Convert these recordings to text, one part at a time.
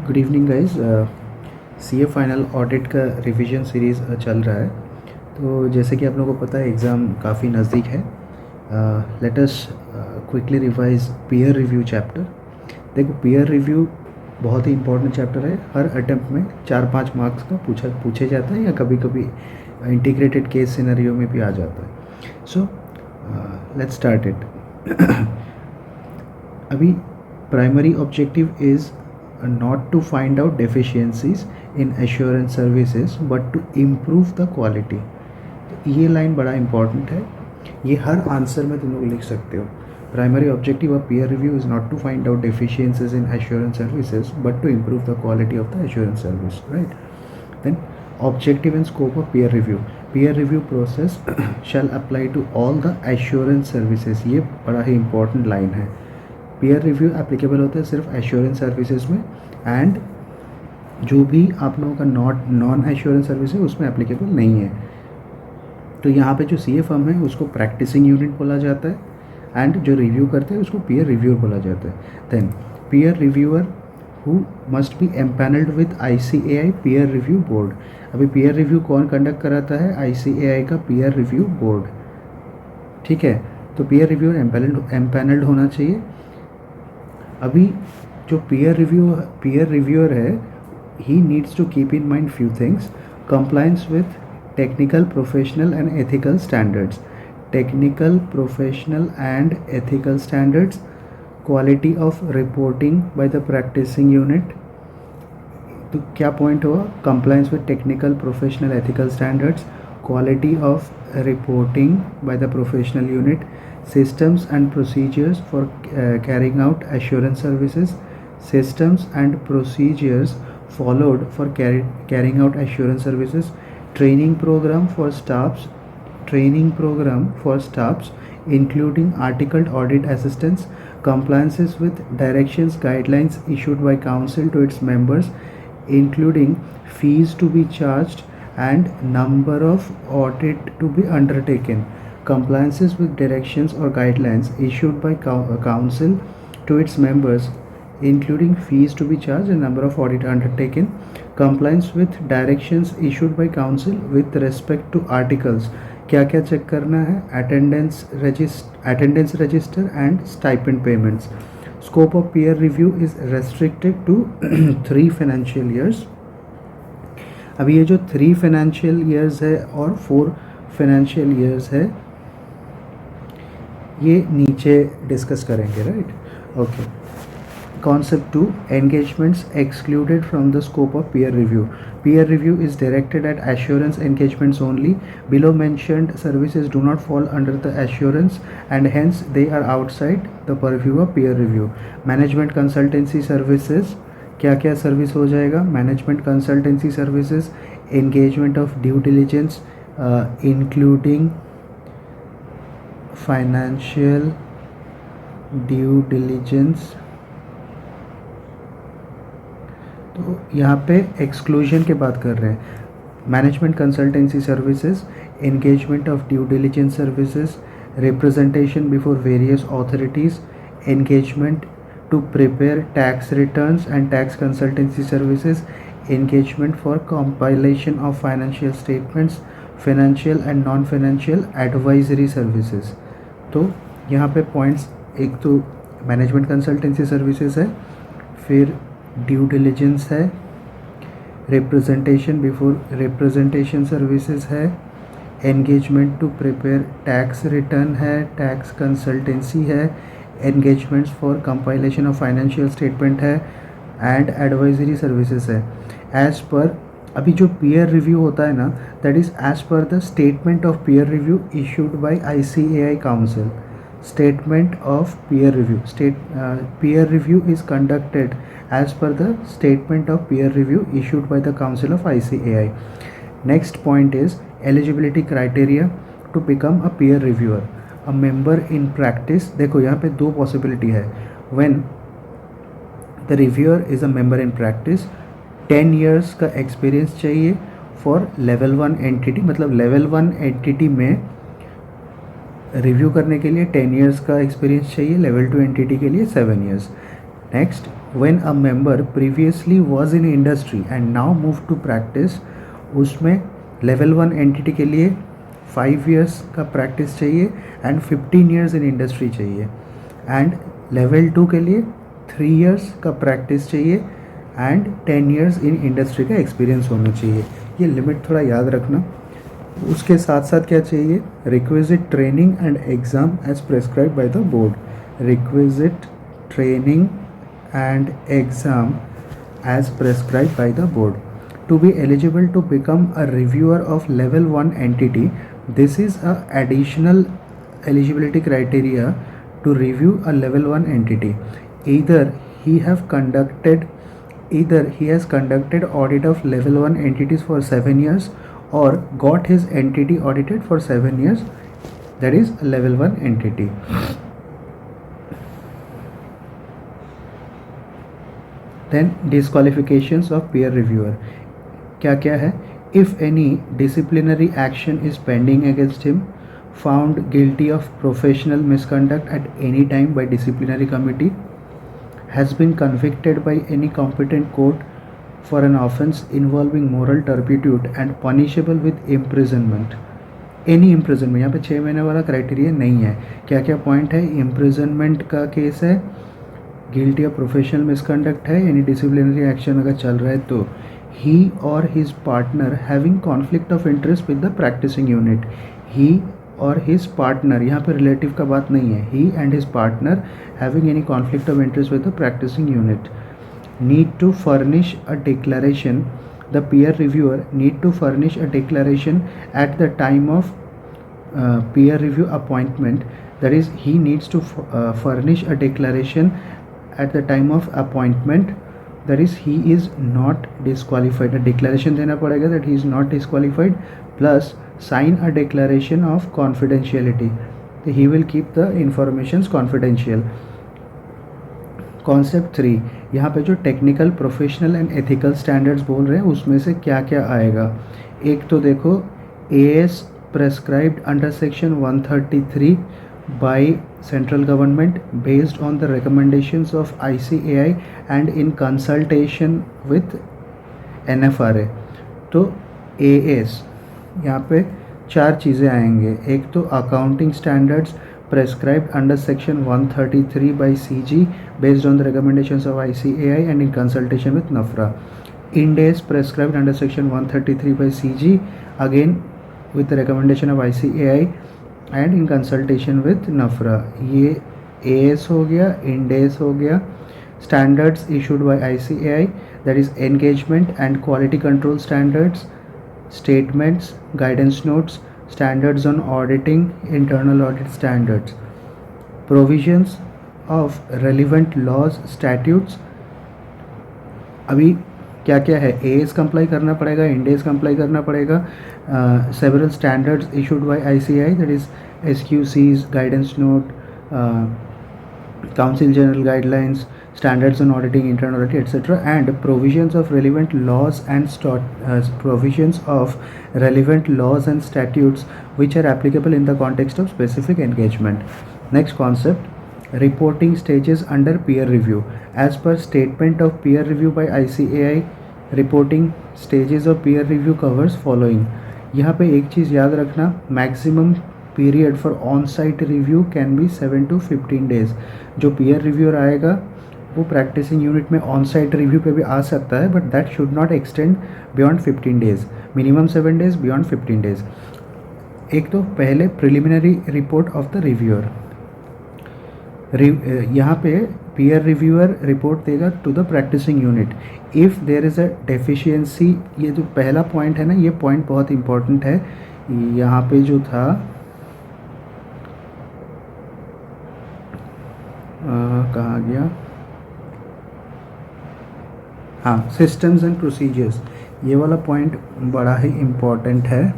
Good evening guys. CA final audit का revision series चल रहा है। तो जैसे कि आप लोगों को पता है एग्ज़ाम काफ़ी नज़दीक है। Let us quickly revise peer review chapter. देखो, पीयर रिव्यू बहुत ही इंपॉर्टेंट चैप्टर है। हर अटेम्प्ट में 4-5 मार्क्स का पूछे जाता है या कभी कभी इंटीग्रेटेड केस सिनेरियो में भी आ जाता है। So let's start it. अभी primary objective is not to find out deficiencies in assurance services but to improve the quality। तो ये लाइन बड़ा इंपॉर्टेंट है, ये हर आंसर में तुम लोग लिख सकते हो। Primary objective of peer review is not to find out deficiencies in assurance services but to improve the quality of the assurance service, right. Then objective and scope of peer review process shall apply to all the assurance services. ये बड़ा ही important line है। Peer review applicable होता है सिर्फ assurance services में, and जो भी आप लोगों का नॉन एश्योरेंस सर्विस है उसमें एप्लीकेबल नहीं है। तो यहाँ पे जो सीए फर्म है उसको प्रैक्टिसिंग यूनिट बोला जाता है, एंड जो रिव्यू करते हैं उसको पीयर रिव्यूअर बोला जाता है। Then peer reviewer who must be empanelled with ICAI peer review board. अभी पीयर रिव्यू कौन कंडक्ट कराता है? आईसीएआई का पीयर रिव्यू बोर्ड, ठीक है। तो पीयर रिव्यूअर एम्पैनल्ड होना चाहिए। अभी जो पीयर रिव्यूअर है, he needs to keep in mind few things: compliance with technical, professional and ethical standards, quality of reporting by the practising unit. तो क्या पॉइंट हुआ? Compliance with technical, professional, ethical standards, quality of reporting by the professional unit, systems and procedures for carrying out assurance services, systems and procedures followed for carrying out assurance services, training program for staffs including articled audit assistance, compliances with directions guidelines issued by council to its members including fees to be charged and number of audit to be undertaken, compliances with directions or guidelines issued by council to its members including fees to be charged and number of audit undertaken, compliance with directions issued by council with respect to articles। क्या क्या check करना है? Attendance register and stipend payments. Scope of peer review is restricted to 3 financial years. अभी ये जो 3 financial years है और 4 financial years है, ये नीचे डिस्कस करेंगे, right. Okay. Concept 2, engagements excluded from the scope of peer review. Peer review is directed at assurance engagements only. Below mentioned services do not fall under the assurance and hence they are outside the purview of peer review. Management consultancy services, क्या क्या service हो जाएगा? Management consultancy services, engagement of due diligence including financial due diligence. तो यहाँ पे exclusion की बात कर रहे हैं। Management consultancy services, engagement of due diligence services, representation before various authorities, engagement to prepare tax returns and tax consultancy services, engagement for compilation of financial statements, financial and non-financial advisory services। तो यहाँ पे points, एक तो management consultancy services है, फिर due diligence है, representation services है, engagement to prepare tax return है, टैक्स कंसल्टेंसी है, engagements for compilation of financial statement है, एंड एडवाइजरी सर्विसेज है। एज पर अभी जो पीयर रिव्यू होता है ना, that is as per the statement of peer review issued by ICAI council. Statement of peer review, peer review is conducted as per the statement of peer review issued by the council of ICAI. Next point is eligibility criteria to become a peer reviewer. A member in practice, देखो यहाँ पे 2 possibility है। When the reviewer is a member in practice, 10 years का experience चाहिए for level 1 entity, मतलब level 1 entity में review करने के लिए 10 years का एक्सपीरियंस चाहिए, लेवल 2 एंटिटी के लिए 7 years। Next, when a member previously was in industry and now moved to practice, उसमें लेवल 1 एंटिटी के लिए 5 years का प्रैक्टिस चाहिए एंड 15 years इन इंडस्ट्री चाहिए, एंड लेवल 2 के लिए 3 years का प्रैक्टिस चाहिए एंड 10 years इन इंडस्ट्री का एक्सपीरियंस होना चाहिए. ये लिमिट थोड़ा याद रखना. उसके साथ साथ क्या चाहिए, requisite training and exam as prescribe by the board. Requisite training and exam as prescribed by the board. To be eligible to become a reviewer of level 1 entity, this is a additional eligibility criteria to review a level 1 entity. Either he has conducted audit of level 1 entities for 7 years or got his entity audited for 7 years, that is a level 1 entity. Then disqualifications of peer reviewer क्या क्या है. If any disciplinary action is pending against him, found guilty of professional misconduct at any time by disciplinary committee, has been convicted by any competent court for an offence involving moral turpitude and punishable with imprisonment. Any imprisonment, यहाँ पे 6 महीने वाला criteria नहीं है. क्या क्या point है, imprisonment का केस है, गिल्टी ऑफ प्रोफेशनल मिसकंडक्ट है, यानी डिसिप्लिनरी एक्शन अगर चल रहा है तो he or his partner having conflict of interest with the practising unit. He or his partner, यहाँ पे रिलेटिव का बात नहीं है, he and his partner having any conflict of interest with the practising unit. Need to furnish a declaration, the peer reviewer need to furnish a declaration at the time of peer review appointment. That is, he needs to furnish a declaration at the time of appointment, that is he is not disqualified. A declaration देना पड़ेगा that he is not disqualified, plus sign a declaration of confidentiality. So he will keep the informations confidential. Concept 3, यहाँ पे जो technical, professional and ethical standards बोल रहे हैं उसमें से क्या क्या आएगा. एक तो देखो, AS prescribed under section 133 by central government based on the recommendations of ICAI and in consultation with NFRA. तो AS यहाँ पे 4 चीज़ें आएंगे. एक तो accounting standards prescribed under section 133 by CG based on the recommendations of ICAI and in consultation with NAFRA. Ind AS prescribed under section 133 by CG, again with the recommendation of ICAI and in consultation with NAFRA. ये AS हो गया, Ind AS हो गया. Standards issued by ICAI, that is engagement and quality control standards, statements, guidance notes, standards on auditing, internal audit standards, provisions of relevant laws, statutes. अभी क्या क्या है, AS comply करना पड़ेगा, Ind AS कंप्लाई करना पड़ेगा. Several standards issued by ICAI, that is SQCs, guidance note, Council General Guidelines, standards on auditing, internal audit, etc., and provisions of relevant laws and provisions of relevant laws and statutes which are applicable in the context of specific engagement. Next concept, reporting stages under peer review. As per statement of peer review by ICAI, reporting stages of peer review covers following. यहाँ पे एक चीज़ याद रखना, maximum period for on-site review can be 7 to 15 days. जो peer reviewer आएगा वो practising unit में on site review पे भी आ सकता है, but that should not extend beyond 15 days. Minimum 7 days, beyond 15 days. एक तो पहले preliminary report of the reviewer. यहाँ पे पीयर रिव्यूअर रिपोर्ट देगा to the practising unit. If there is a deficiency, ये जो पहला पॉइंट है ना, ये पॉइंट बहुत इंपॉर्टेंट है. यहाँ पे जो था कहाँ गया, हाँ, सिस्टम्स एंड प्रोसीजर्स, ये वाला पॉइंट बड़ा ही इम्पॉर्टेंट है.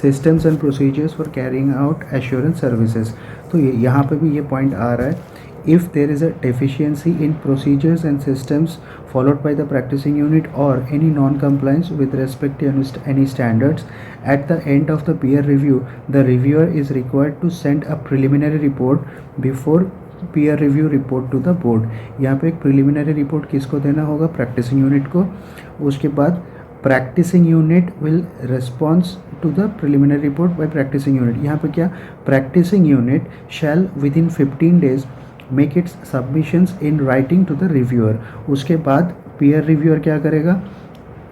Systems and procedures for carrying out assurance services. तो यहाँ पे भी ये पॉइंट आ रहा है. If there is a deficiency in procedures and systems followed by the practicing unit or any non-compliance with respect to any standards, at the end of the peer review, the reviewer is required to send a preliminary report before peer review report to the board. यहाँ पे एक preliminary report किसको देना होगा? practicing unit को. उसके बाद practicing unit will respond to the preliminary report by practicing unit. यहाँ पे क्या? practicing unit shall within 15 days make its submissions in writing to the reviewer. उसके बाद peer reviewer क्या करेगा?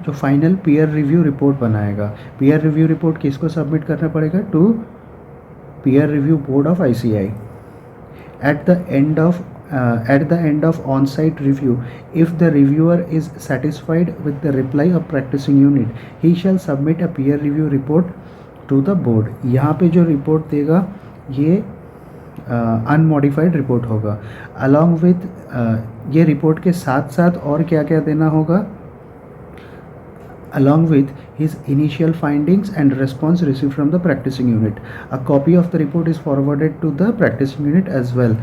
जो फाइनल पीयर रिव्यू रिपोर्ट बनाएगा. पीयर रिव्यू रिपोर्ट किसको सबमिट करना पड़ेगा? To peer review board of ICAI. At the end of on site review, if the reviewer is satisfied with the reply of practising unit, he shall submit a peer review report to the board. यहाँ पे जो report देगा ये unmodified report होगा. Along with ये report के साथ साथ और क्या क्या देना होगा? Along with his initial findings and response received from the practicing unit. A copy of the report is forwarded to the practicing unit as well.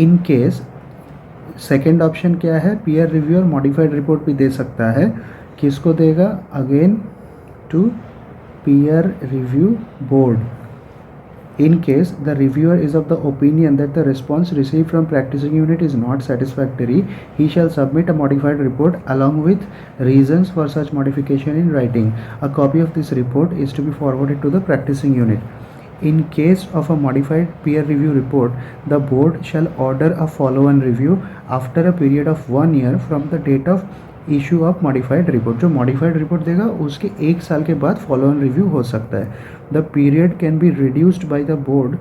In case, second option क्या है? peer reviewer modified report भी दे सकता है. किसको देगा? Again to peer review board. In case the reviewer is of the opinion that the response received from practicing unit is not satisfactory, he shall submit a modified report along with reasons for such modification in writing. A copy of this report is to be forwarded to the practicing unit. In case of a modified peer review report, the board shall order a follow-on review after a period of 1 year from the date of issue of modified report. जो modified report देगा उसके 1 साल के बाद follow on review हो सकता है. The period can be reduced by the board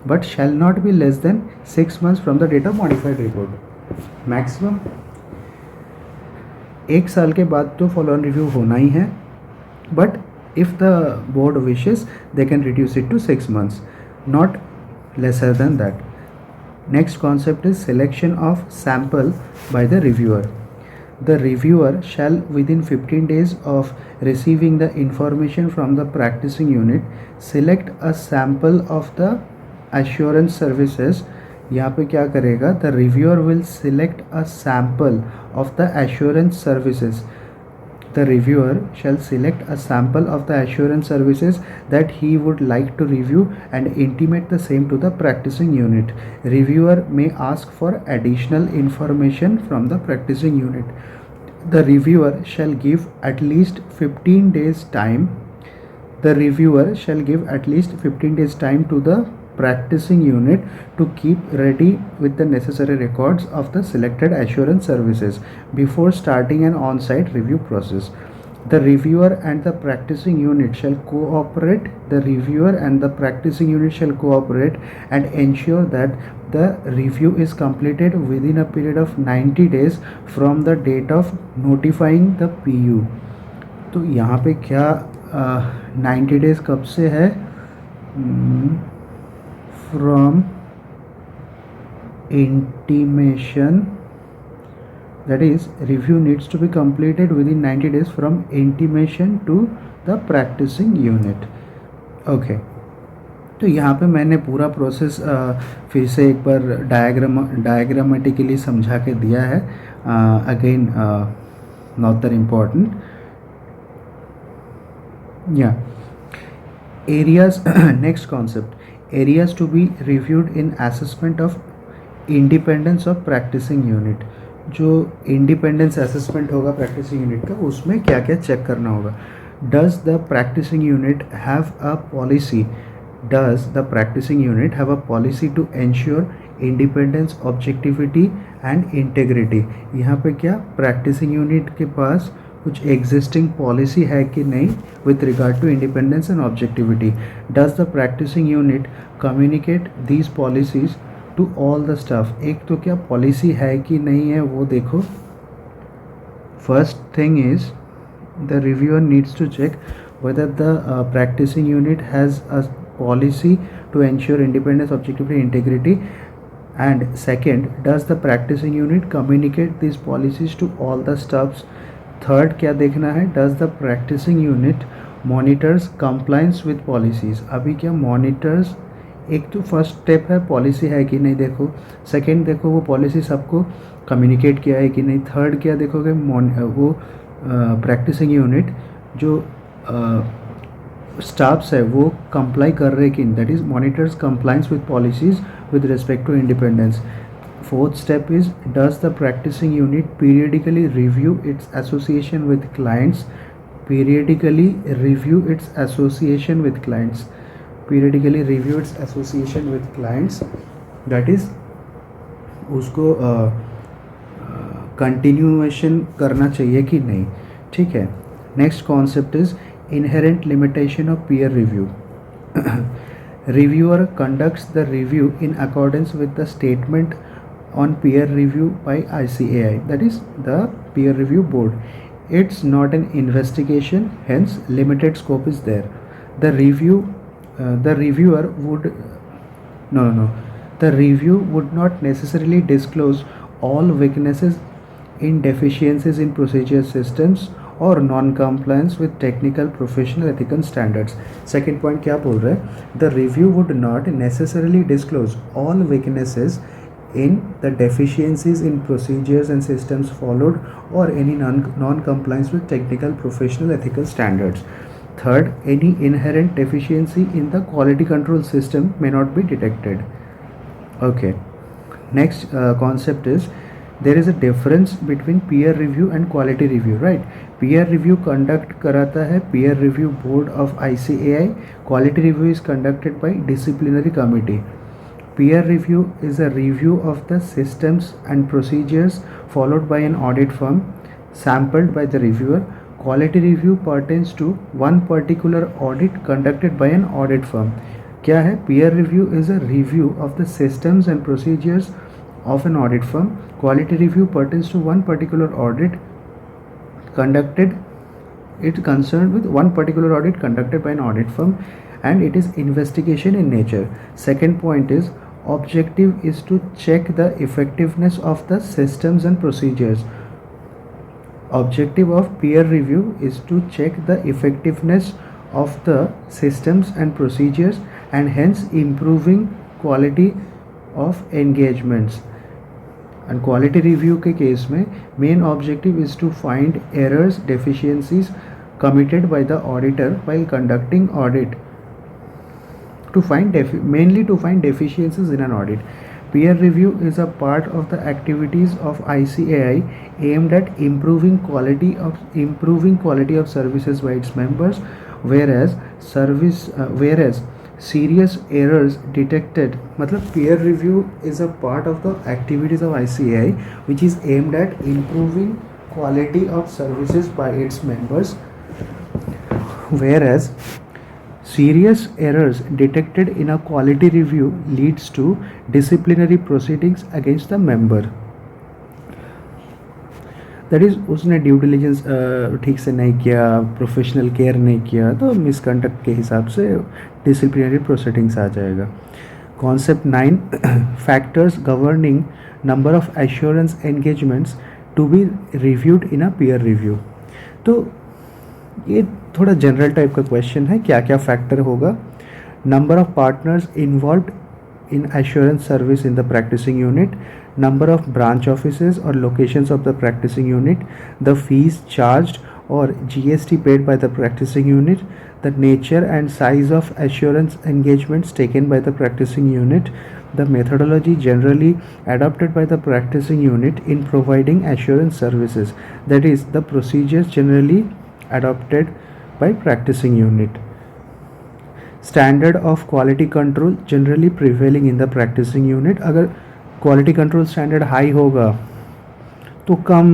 but shall not be less than 6 months from the date of modified report. Maximum 1 साल के बाद तो फॉलो ऑन रिव्यू होना ही है, but if the board wishes they can reduce it to 6 months, not lesser than that. Next concept is selection of sample by the reviewer. The reviewer shall within 15 days of receiving the information from the practicing unit select a sample of the assurance services. यहाँ पे क्या करेगा? The reviewer will select a sample of the assurance services. The reviewer shall select a sample of the assurance services that he would like to review and intimate the same to the practicing unit. Reviewer may ask for additional information from the practicing unit. The reviewer shall give at least 15 days time. The reviewer shall give at least 15 days time to the practicing unit to keep ready with the necessary records of the selected assurance services before starting an on-site review process. The reviewer and the practicing unit shall cooperate. The reviewer and the practicing unit shall cooperate and ensure that the review is completed within a period of 90 days from the date of notifying the PU. तो यहाँ पे क्या 90 days कब से है? From intimation, that is review needs to be completed within 90 days from intimation to the practicing unit. Okay, तो यहाँ पे मैंने पूरा प्रोसेस फिर से एक बार डायग्रामेटिकली समझा के दिया है. Again not that important. या areas. Next concept, areas to be reviewed in assessment of independence of practicing unit. जो independence assessment होगा practicing unit का, उसमें क्या क्या चेक करना होगा? Does the practicing unit have a policy? Does the practicing unit have a policy to ensure independence, objectivity and integrity? यहाँ पे क्या practicing unit के पास कुछ एग्जिस्टिंग पॉलिसी है कि नहीं with regard to independence and objectivity? Does the practising unit communicate these policies to all the staff? एक तो क्या पॉलिसी है कि नहीं है वो देखो. First thing is the reviewer needs to check whether the practicing unit has a policy to ensure independence, objectivity, integrity. And second, does the practicing unit communicate these policies to all the staffs? Third क्या देखना है? Does the practising unit monitors compliance with policies? अभी क्या monitors, एक तो first step है policy है कि नहीं देखो. सेकंड देखो वो पॉलिसी सबको कम्युनिकेट किया है कि नहीं. थर्ड क्या देखोगे? वो प्रैक्टिसिंग यूनिट जो स्टाफ्स है वो कंप्लाई कर रहे कि that is monitors compliance with policies with respect to independence. Fourth step is, does the practicing unit periodically review its association with clients? Periodically review its association with clients. Periodically review its association with clients. That is, उसको continuation करना चाहिए कि नहीं. ठीक है. Next concept is inherent limitation of peer review. Reviewer conducts the review in accordance with the statement on peer review by ICAI, that is the peer review board. It's not an investigation, hence limited scope is there. The reviewer would the review would not necessarily disclose all weaknesses in deficiencies in procedure systems or non-compliance with technical professional ethical standards. Second point क्या बोल रहा है? The review would not necessarily disclose all weaknesses in the deficiencies in procedures and systems followed or any non-compliance with technical professional ethical standards. Third, any inherent deficiency in the quality control system may not be detected. Okay. Next concept is, there is a difference between peer review and quality review, right? Peer review conduct कराता है peer review board of ICAI. Quality review is conducted by disciplinary committee. Peer review is a review of the systems and procedures followed by an audit firm sampled by the reviewer. Quality review pertains to one particular audit conducted by an audit firm. क्या है? Peer review is a review of the systems and procedures of an audit firm. Quality review pertains to one particular audit conducted. It concerned with one particular audit conducted by an audit firm, and it is investigation in nature. Second point is, objective is to check the effectiveness of the systems and procedures. Objective of peer review is to check the effectiveness of the systems and procedures and hence improving quality of engagements. And quality review के case में main objective is to find errors, deficiencies committed by the auditor while conducting audit, mainly to find deficiencies in an audit. Peer review is a part of the activities of ICAI aimed at improving quality of services by its members, whereas serious errors detected, मतलब peer review is a part of the activities of ICAI which is aimed at improving quality of services by its members, whereas serious errors detected in a quality review leads to disciplinary proceedings against the member. That is उसने due diligence ठीक से नहीं किया, professional care नहीं किया, तो misconduct के हिसाब से डिसिप्लिनरी प्रोसीडिंग्स आ जाएगा. Concept 9, factors governing number of assurance engagements to be reviewed in a peer review. तो ये थोड़ा जनरल टाइप का क्वेश्चन है, क्या क्या फैक्टर होगा. Number of partners involved in assurance service in the practicing unit, number of branch offices or locations of the practicing unit, the fees charged or GST paid by the practicing unit, the nature and size of assurance engagements taken by the practicing unit, the methodology generally adopted by the practicing unit in providing assurance services, that is the procedures generally adopted by practicing unit. Standard of quality control generally prevailing in the practising unit. अगर quality control standard high होगा तो कम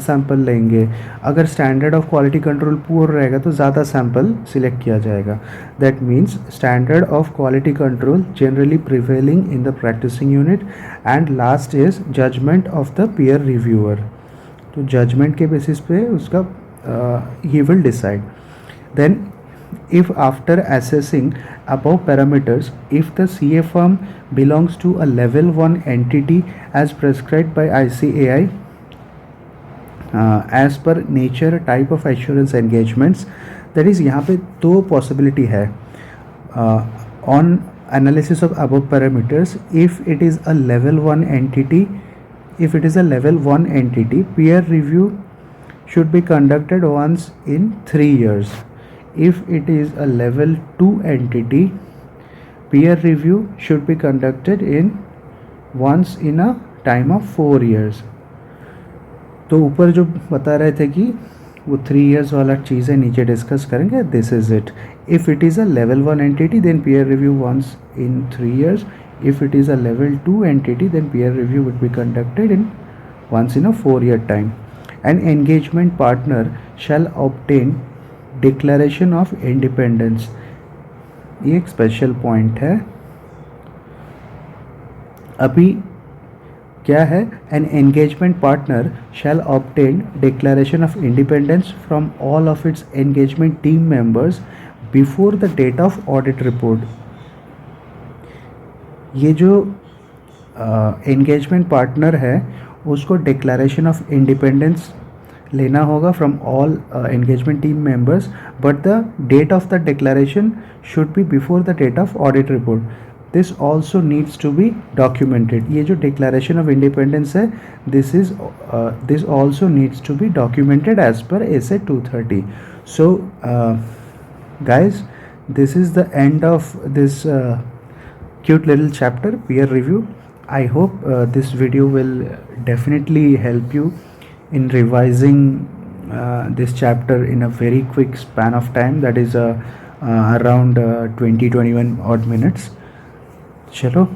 sample लेंगे, अगर standard of quality control poor रहेगा तो ज़्यादा sample select किया जाएगा. That means standard of quality control generally prevailing in the practising unit. And last is judgement of the peer reviewer. तो जजमेंट के बेसिस पे उसका ही will decide. Then if after assessing above parameters, if the CA firm belongs to a level 1 entity as prescribed by ICAI as per nature type of assurance engagements, that is यहाँ पे दो possibility है. On analysis of above parameters, if it is a level 1 entity, peer review should be conducted once in 3 years. If it is a level 2 entity, peer review should be conducted in once in a time of 4 years। तो ऊपर जो बता रहे थे कि वो 3 years वाला चीज़ें नीचे डिस्कस करेंगे, this is it. If it is a level 1 entity then peer review once in 3 years। if it is a level 2 entity then peer review would be conducted in once in a 4-year time। an engagement partner shall obtain declaration of independence। ये एक special point है। अभी क्या है, an engagement partner shall obtain declaration of independence from all of its engagement team members before the date of audit report. ये जो engagement partner है उसको डिक्लेरेशन ऑफ इंडिपेंडेंस लेना होगा from all engagement team members, but the date of the declaration should be before the date of audit report. This also needs to be documented. ये जो declaration of independence है, this also needs to be documented as per SA 230। So guys, this is the end of this cute little chapter, peer review. I hope this video will definitely help you in revising this chapter in a very quick span of time, that is around 20-21 odd minutes। चलो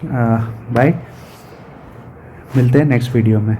bye, मिलते हैं next video में।